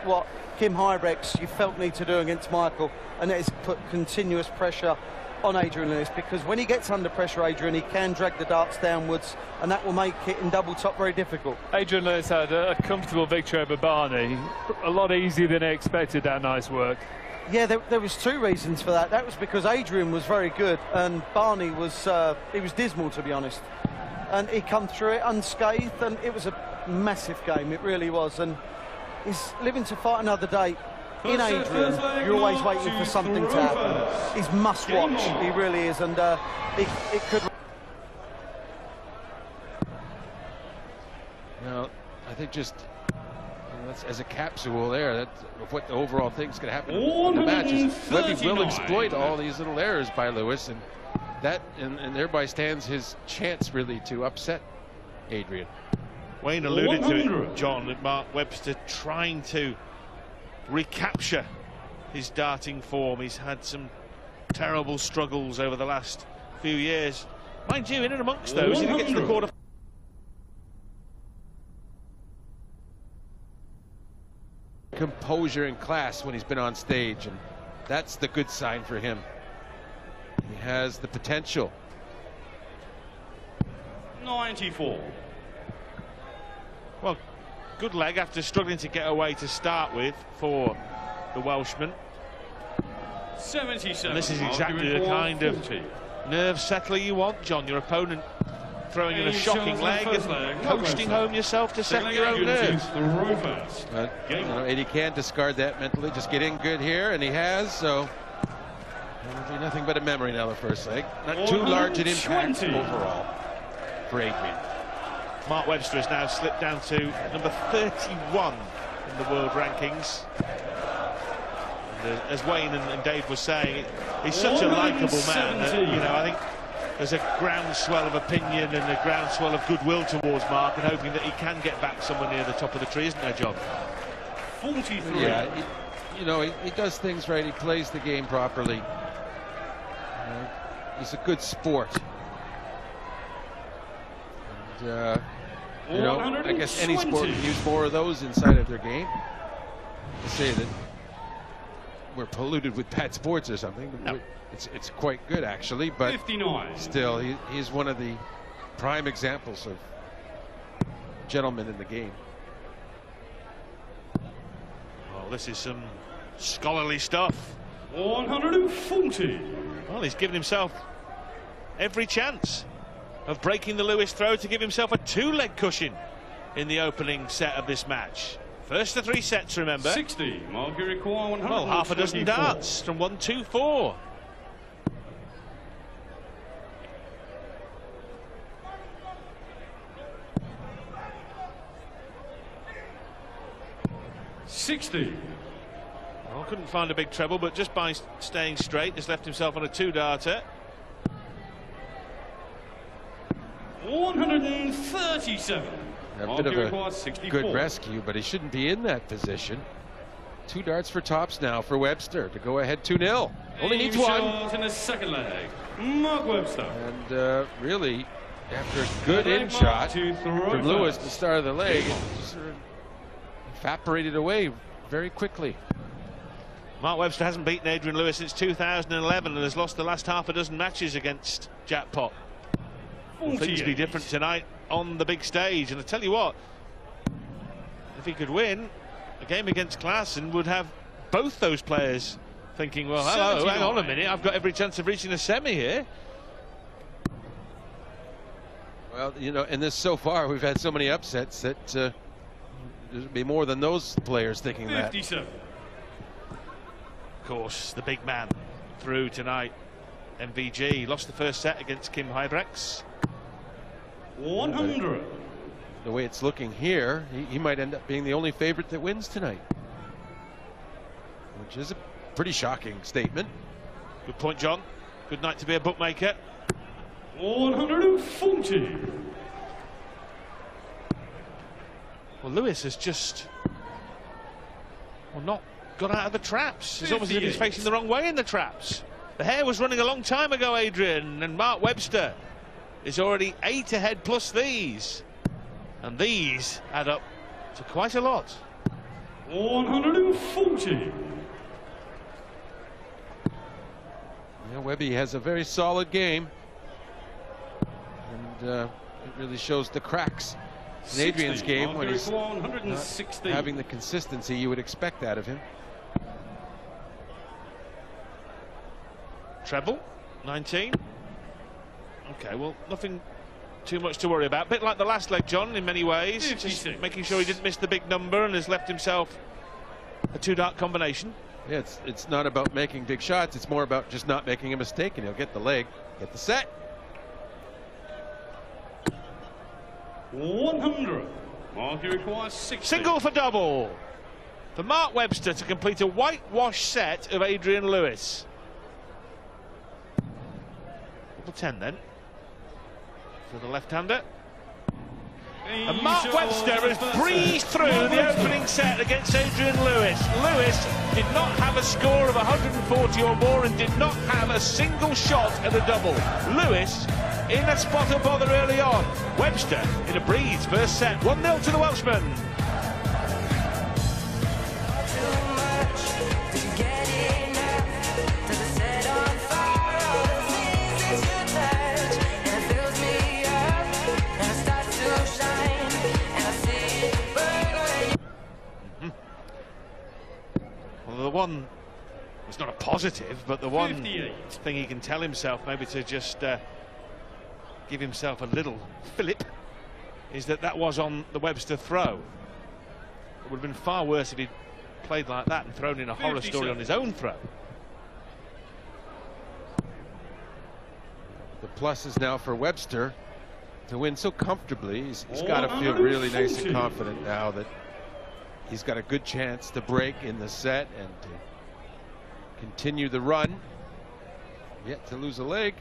what Kim Huybrechts, you felt, need to do against Michael, and that is put continuous pressure on Adrian Lewis, because when he gets under pressure, Adrian, he can drag the darts downwards, and that will make it in double top very difficult. Adrian Lewis had a comfortable victory over Barney, a lot easier than I expected. That nice work. Yeah, there was two reasons for that. That was because Adrian was very good, and Barney was he was dismal, to be honest. And he come through it unscathed, and it was a massive game. It really was. And he's living to fight another day. In Adrian, you're always waiting for something to happen. He's must watch. He really is, and it could. Now, I think just that's as a capsule there, that of what the overall thing's going to happen in the matches. Webby will exploit all these little errors by Lewis, and that and thereby stands his chance really to upset Adrian. Wayne alluded to it, John, that Mark Webster trying to recapture his darting form. He's had some terrible struggles over the last few years. Mind you, in and amongst those, he didn't get to the quarter. Composure and class when he's been on stage, and that's the good sign for him. He has the potential. 94. Well, good leg after struggling to get away to start with for the Welshman. 77. And this is exactly the kind of nerve settler you want, John. Your opponent throwing in a shocking leg and coasting home yourself to settle your own nerves. You know, Eddie can't discard that mentally. Just get in good here, and he has, so it'll be nothing but a memory now, the first leg. Not too large an impact overall for Adrian. Mark Webster has now slipped down to number 31 in the world rankings. And as Wayne and Dave were saying, he's such a likeable man that, you know, I think there's a groundswell of opinion and a groundswell of goodwill towards Mark, and hoping that he can get back somewhere near the top of the tree, isn't there, John? 43. Yeah, you know, he does things right. He plays the game properly. He's a good sport. And, you know, I guess any sport can use more of those inside of their game. To say that we're polluted with bad sports or something, no. It's quite good actually, but 59. Still he's one of the prime examples of gentlemen in the game. Well, this is some scholarly stuff. 140. Well, he's given himself every chance of breaking the Lewis throw to give himself a two-leg cushion in the opening set of this match. First of 3 sets, remember. 60. Marguerite Coir, 124. Well, half a dozen darts from 1-2-4. Well, couldn't find a big treble, but just by staying straight, just left himself on a 2-darter. 137. A bit of a good rescue, but he shouldn't be in that position. 2 darts for tops now for Webster to go ahead 2-0. Only needs one. In the second leg, Mark Webster. And really, after a good in shot from Lewis at the start of the leg, it just sort of evaporated away very quickly. Mark Webster hasn't beaten Adrian Lewis since 2011 and has lost the last half a dozen matches against Jack Pop. Things be different tonight on the big stage, and I tell you what, if he could win, a game against Klaasen would have both those players thinking, well, hello, hang on a minute, I've got every chance of reaching a semi here. Well, you know, in this so far, we've had so many upsets that there'll be more than those players thinking 57. That. Of course, the big man through tonight, MVG, lost the first set against Kim Huybrechts. 100. The way it's looking here, he might end up being the only favorite that wins tonight, which is a pretty shocking statement. Good point, John. Good night to be a bookmaker. 140. Well, Lewis has just, well, not got out of the traps. It's almost as if he's facing the wrong way in the traps. The hare was running a long time ago, Adrian, and Mark Webster is already 8 ahead plus these. And these add up to quite a lot. 140. Yeah, Webby has a very solid game, and it really shows the cracks in Adrian's game when he's not having the consistency you would expect out of him. Treble, 19. Okay, well, nothing too much to worry about. Bit like the last leg, John, in many ways. 56. Just making sure he didn't miss the big number and has left himself a two-dart combination. Yeah, it's not about making big shots. It's more about just not making a mistake, and he'll get the leg, get the set. 100. Mark, requires 60. Single for double. For Mark Webster to complete a whitewash set of Adrian Lewis. Double 10 then. For the left-hander. And Mark Webster has breezed through the opening set against Adrian Lewis. Lewis did not have a score of 140 or more and did not have a single shot at a double. Lewis in a spot or bother early on. Webster in a breeze, first set. 1-0 to the Welshman. The one, it's not a positive, but the one 58. thing he can tell himself, maybe to just give himself a little fillip, is that was on the Webster throw. It would have been far worse if he'd played like that and thrown in a horror story on his own throw. The plus is now for Webster to win so comfortably. He's got to feel really nice and confident now that he's got a good chance to break in the set and to continue the run. Yet to lose a leg.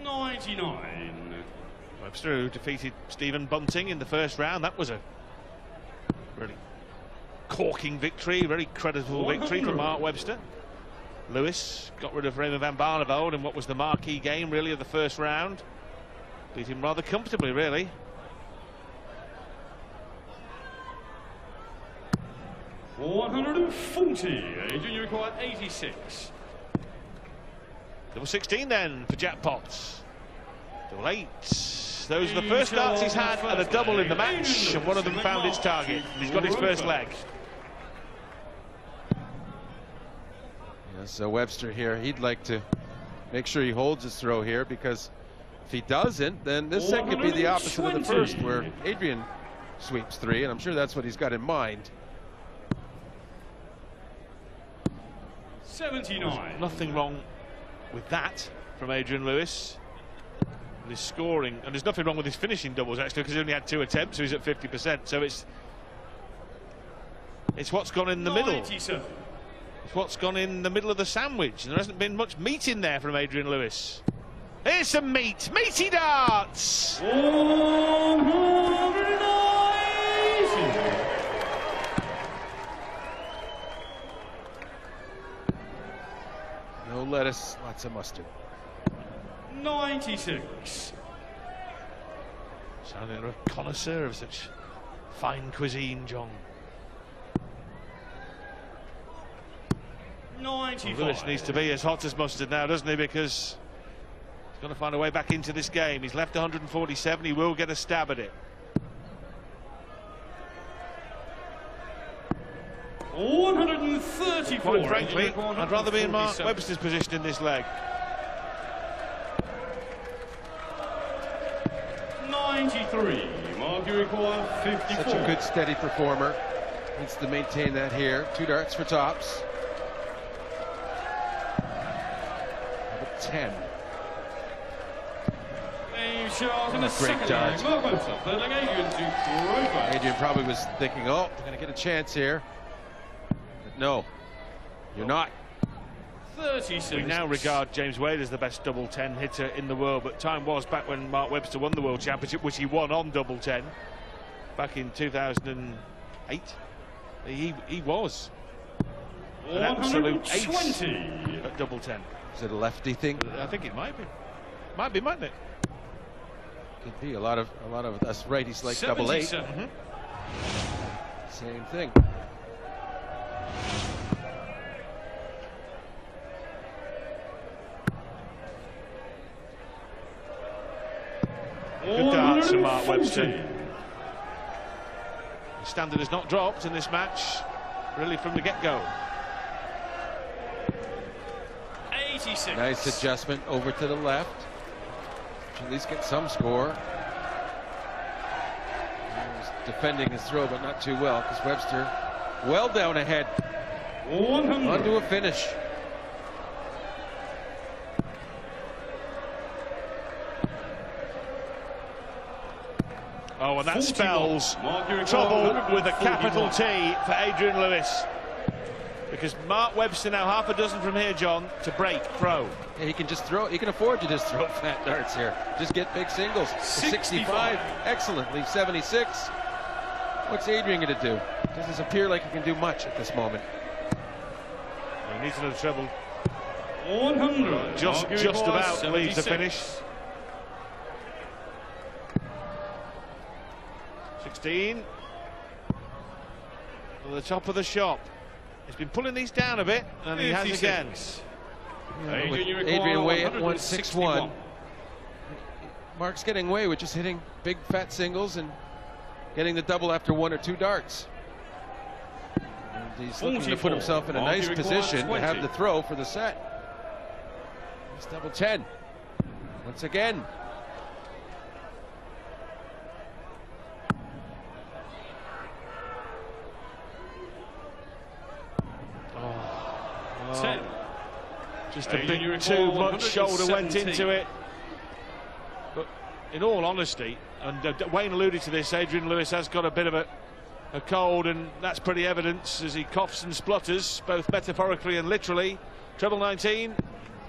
99. Webster, who defeated Stephen Bunting in the first round. That was a really corking victory, very creditable victory for Mark Webster. Lewis got rid of Raymond van Barneveld in what was the marquee game, really, of the first round. Beat him rather comfortably, really. $140. Adrian, you require 86. Double 16 then for Jack Potts. Double 8. Those are the first darts he's had and a double in the match, and one of them found its target. He's got his first leg. Yeah, so Webster here, he'd like to make sure he holds his throw here, because if he doesn't, then this set could be the opposite of the first, where Adrian sweeps 3, and I'm sure that's what he's got in mind. 79. Nothing wrong with that from Adrian Lewis. With his scoring, and there's nothing wrong with his finishing doubles, actually, because he only had 2 attempts, so he's at 50%. So it's what's gone in the middle. 97. It's what's gone in the middle of the sandwich. There hasn't been much meat in there from Adrian Lewis. Here's some meat. Meaty darts. 190. No lettuce, lots of mustard. 96. Sounding like a connoisseur of such fine cuisine, John. 95. Well, Lewis needs to be as hot as mustard now, doesn't he? Because he's going to find a way back into this game. He's left 147. He will get a stab at it. 134. Quite frankly, I'd rather be in Mark Webster's position in this leg. 93. Mark, you require 54. Such a good steady performer. Needs to maintain that here. 2 darts for tops. Number 10. Shot in the Great second dart. leg. Mark Webster, third leg, Adrian to Grover. Adrian probably was thinking, oh, we're going to get a chance here. But no, you're not. 36. We now regard James Wade as the best double 10 hitter in the world, but time was back when Mark Webster won the World Championship, which he won on double 10 back in 2008. He was an absolute ace at double 10. Is it a lefty thing? I think it might be. Might be, mightn't it? Could be. A lot of us righties like double 8. 77. Same thing. Good darts from Mark Webster. The standard has not dropped in this match, really, from the get-go. 86. Nice adjustment over to the left. Should at least get some score. He was defending his throw, but not too well, because Webster well down ahead. 100. Onto a finish. Oh, and that 41. spells Mark, you trouble require with a capital 141. T for Adrian Lewis. Because Mark Webster now half a dozen from here, John, to break throw. Yeah, he can just throw. He can afford to just throw fat darts here. Just get big singles. 65. Excellent. Leave 76. What's Adrian going to do? Doesn't appear like he can do much at this moment. He needs another treble. 100. Just Mark, you require about leaves the 76. finish. 16. To the top of the shop. He's been pulling these down a bit, and he has 56. again. With Adrian, you require Adrian away at 161. 161. Mark's getting away with just hitting big fat singles and getting the double after 1 or 2 darts. And he's looking to 44. put himself in a Mark, nice you require position to 20. have the throw for the set. It's double 10. Once again. Oh. 10. Just a Adrian, you bit require too much shoulder went 117. into it. But in all honesty, and Wayne alluded to this, Adrian Lewis has got a bit of a cold, and that's pretty evident as he coughs and splutters, both metaphorically and literally. Treble 19?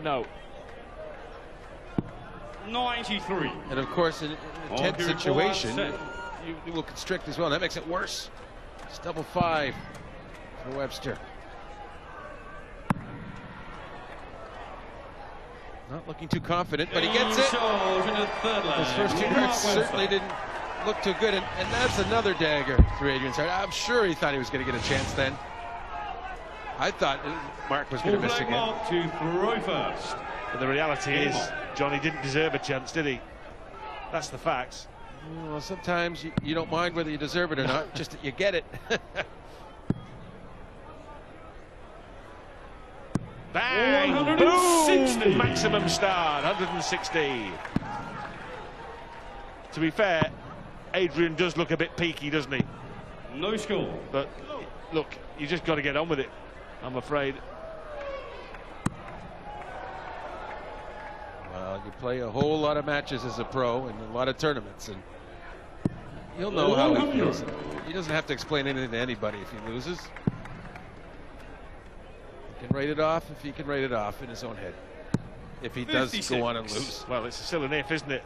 No. 93. And of course, in a tense you require situation, 10. you will constrict as well. That makes it worse. It's double 5 for Webster. Not looking too confident, but he gets it. Charge in the third leg. His first 2 Mark darts Webster. certainly didn't look too good, and that's another dagger through Adrian's heart. I'm sure he thought he was going to get a chance then. I thought Mark was going to miss Full again. Mark to throw first. But the reality is, Johnny didn't deserve a chance, did he? That's the facts. Well, sometimes you don't mind whether you deserve it or not, just that you get it. Bang! 160. Boom! Maximum start, 160. To be fair, Adrian does look a bit peaky, doesn't he? No score. But look, you just got to get on with it, I'm afraid. Well, you play a whole lot of matches as a pro and a lot of tournaments, and you'll know how he feels. He doesn't have to explain anything to anybody if he loses. He can write it off if he can write it off in his own head. If he does 56. go on and lose. Well, it's still an if, isn't it?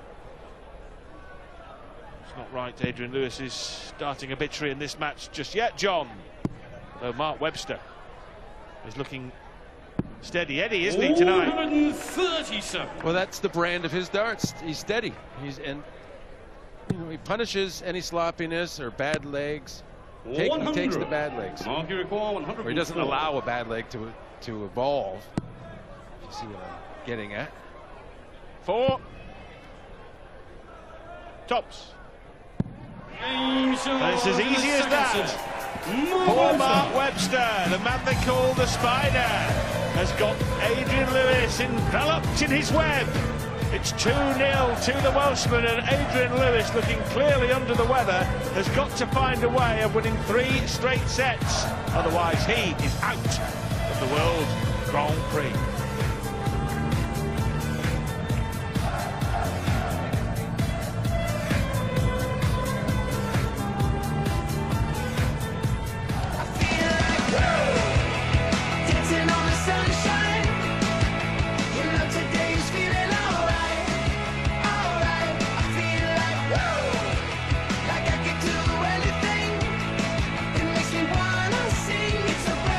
It's not right. Adrian Lewis is starting obituary in this match just yet, John. Though Mark Webster is looking steady Eddie, isn't he, tonight? 137. Well, that's the brand of his darts. He's steady. And he punishes any sloppiness or bad legs. He takes the bad legs. Mark, you require 100. Or he doesn't allow a bad leg to evolve. If you see what I'm getting at. 4. Tops. And it's as easy as that. Poor Mark Webster, the man they call the Spider, has got Adrian Lewis enveloped in his web. It's 2-0 to the Welshman, and Adrian Lewis, looking clearly under the weather, has got to find a way of winning 3 straight sets. Otherwise, he is out of the World Grand Prix.